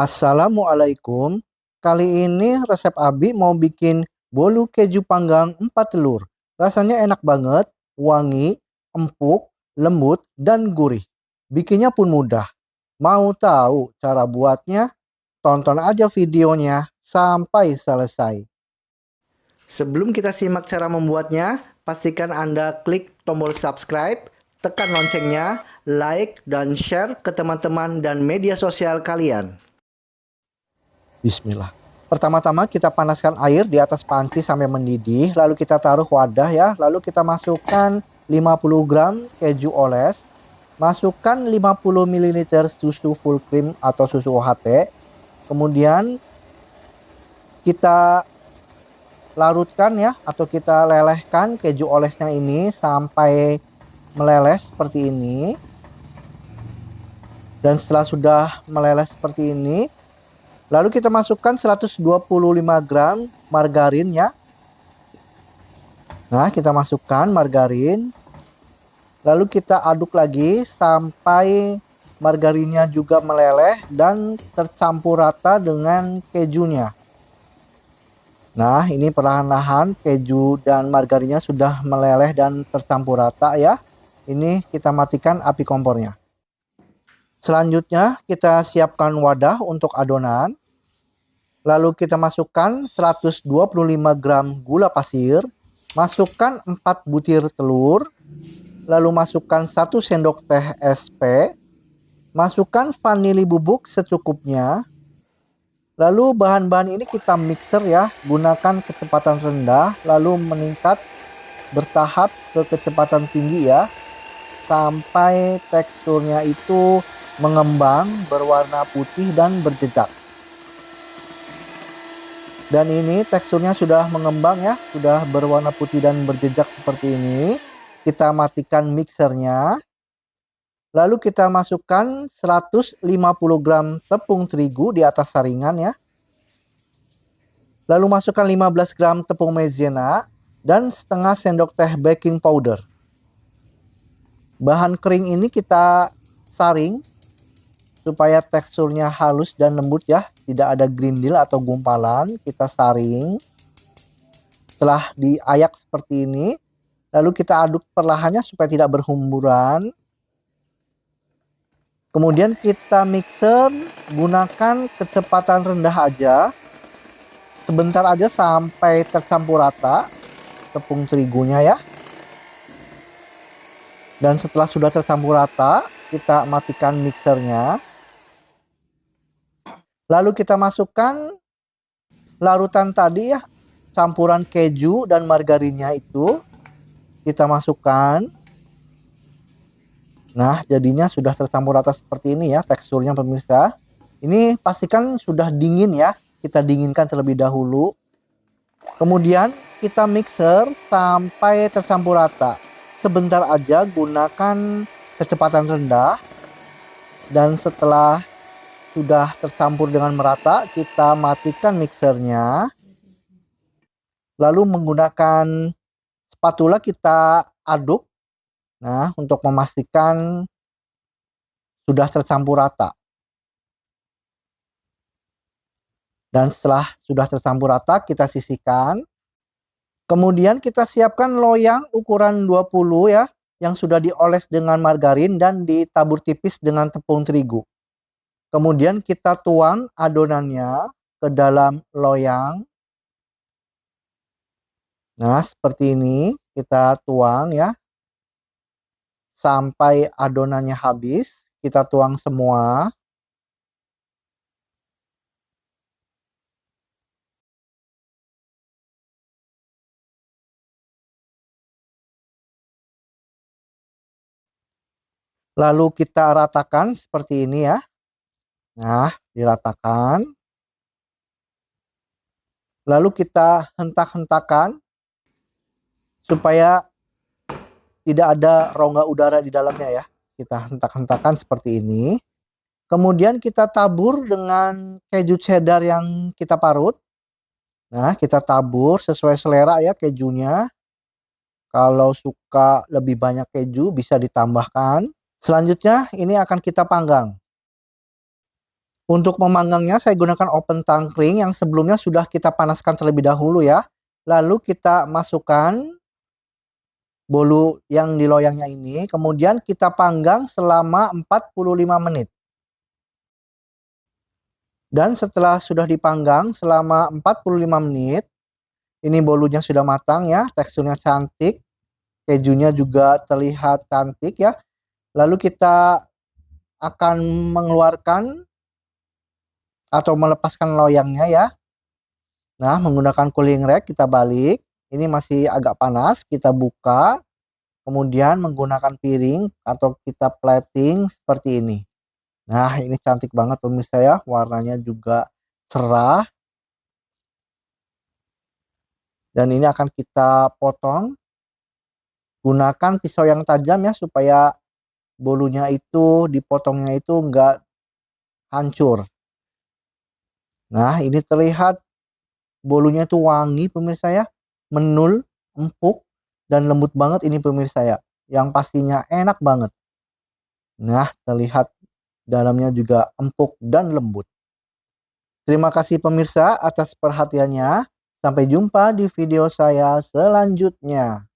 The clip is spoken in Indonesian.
Assalamualaikum. Kali ini resep Abi mau bikin bolu keju panggang 4 telur. Rasanya enak banget, wangi, empuk, lembut, dan gurih. Bikinnya pun mudah. Mau tahu cara buatnya? Tonton aja videonya sampai selesai. Sebelum kita simak cara membuatnya, pastikan Anda klik tombol subscribe, tekan loncengnya, like, dan share ke teman-teman dan media sosial kalian. Bismillah. Pertama-tama kita panaskan air di atas panci sampai mendidih, lalu kita taruh wadah ya, lalu kita masukkan 50 gram keju oles, masukkan 50 ml susu full cream atau susu UHT, kemudian kita larutkan ya, atau kita lelehkan keju olesnya ini sampai meleleh seperti ini. Dan setelah sudah meleleh seperti ini, lalu kita masukkan 125 gram margarin ya. Nah, kita masukkan margarin. Lalu kita aduk lagi sampai margarinnya juga meleleh dan tercampur rata dengan kejunya. Nah, ini perlahan-lahan keju dan margarinnya sudah meleleh dan tercampur rata ya. Ini kita matikan api kompornya. Selanjutnya kita siapkan wadah untuk adonan. Lalu kita masukkan 125 gram gula pasir, masukkan 4 butir telur, lalu masukkan 1 sendok teh SP, masukkan vanili bubuk secukupnya. Lalu bahan-bahan ini kita mixer ya, gunakan kecepatan rendah, lalu meningkat bertahap ke kecepatan tinggi ya, sampai teksturnya itu mengembang, berwarna putih dan berjejak. Dan ini teksturnya sudah mengembang ya, sudah berwarna putih dan berjejak seperti ini. Kita matikan mixernya. Lalu kita masukkan 150 gram tepung terigu di atas saringan ya. Lalu masukkan 15 gram tepung maizena dan setengah sendok teh baking powder. Bahan kering ini kita saring supaya teksturnya halus dan lembut ya, tidak ada grindil atau gumpalan. Kita saring. Setelah diayak seperti ini, lalu kita aduk perlahannya supaya tidak berhumburan. Kemudian kita mixer, gunakan kecepatan rendah aja. Sebentar aja sampai tercampur rata tepung terigunya ya. Dan setelah sudah tercampur rata, kita matikan mixernya. Lalu kita masukkan larutan tadi ya, campuran keju dan margarinnya itu. Kita masukkan. Nah, jadinya sudah tercampur rata seperti ini ya teksturnya pemirsa. Ini pastikan sudah dingin ya. Kita dinginkan terlebih dahulu. Kemudian kita mixer sampai tercampur rata. Sebentar aja, gunakan kecepatan rendah. Dan setelah sudah tercampur dengan merata, kita matikan mixernya. Lalu menggunakan spatula kita aduk. Nah, untuk memastikan sudah tercampur rata. Dan setelah sudah tercampur rata, kita sisihkan. Kemudian kita siapkan loyang ukuran 20 ya, yang sudah dioles dengan margarin dan ditabur tipis dengan tepung terigu. Kemudian kita tuang adonannya ke dalam loyang. Nah, seperti ini kita tuang ya. Sampai adonannya habis, kita tuang semua. Lalu kita ratakan seperti ini ya. Nah, diratakan. Lalu kita hentak-hentakan supaya tidak ada rongga udara di dalamnya ya. Kita hentak-hentakan seperti ini. Kemudian kita tabur dengan keju cheddar yang kita parut. Nah, kita tabur sesuai selera ya kejunya. Kalau suka lebih banyak keju bisa ditambahkan. Selanjutnya ini akan kita panggang. Untuk memanggangnya saya gunakan open tangkring yang sebelumnya sudah kita panaskan terlebih dahulu ya. Lalu kita masukkan bolu yang di loyangnya ini, kemudian kita panggang selama 45 menit. Dan setelah sudah dipanggang selama 45 menit, ini bolunya sudah matang ya, teksturnya cantik, kejunya juga terlihat cantik ya. Lalu kita akan mengeluarkan atau melepaskan loyangnya ya. Nah, menggunakan cooling rack kita balik. Ini masih agak panas, kita buka. Kemudian menggunakan piring atau kita plating seperti ini. Nah, ini cantik banget pemirsa ya. Warnanya juga cerah. Dan ini akan kita potong. Gunakan pisau yang tajam ya supaya bolunya itu dipotongnya itu enggak hancur. Nah, ini terlihat bolunya itu wangi pemirsa ya, menul, empuk, dan lembut banget ini pemirsa ya, yang pastinya enak banget. Nah, terlihat dalamnya juga empuk dan lembut. Terima kasih pemirsa atas perhatiannya. Sampai jumpa di video saya selanjutnya.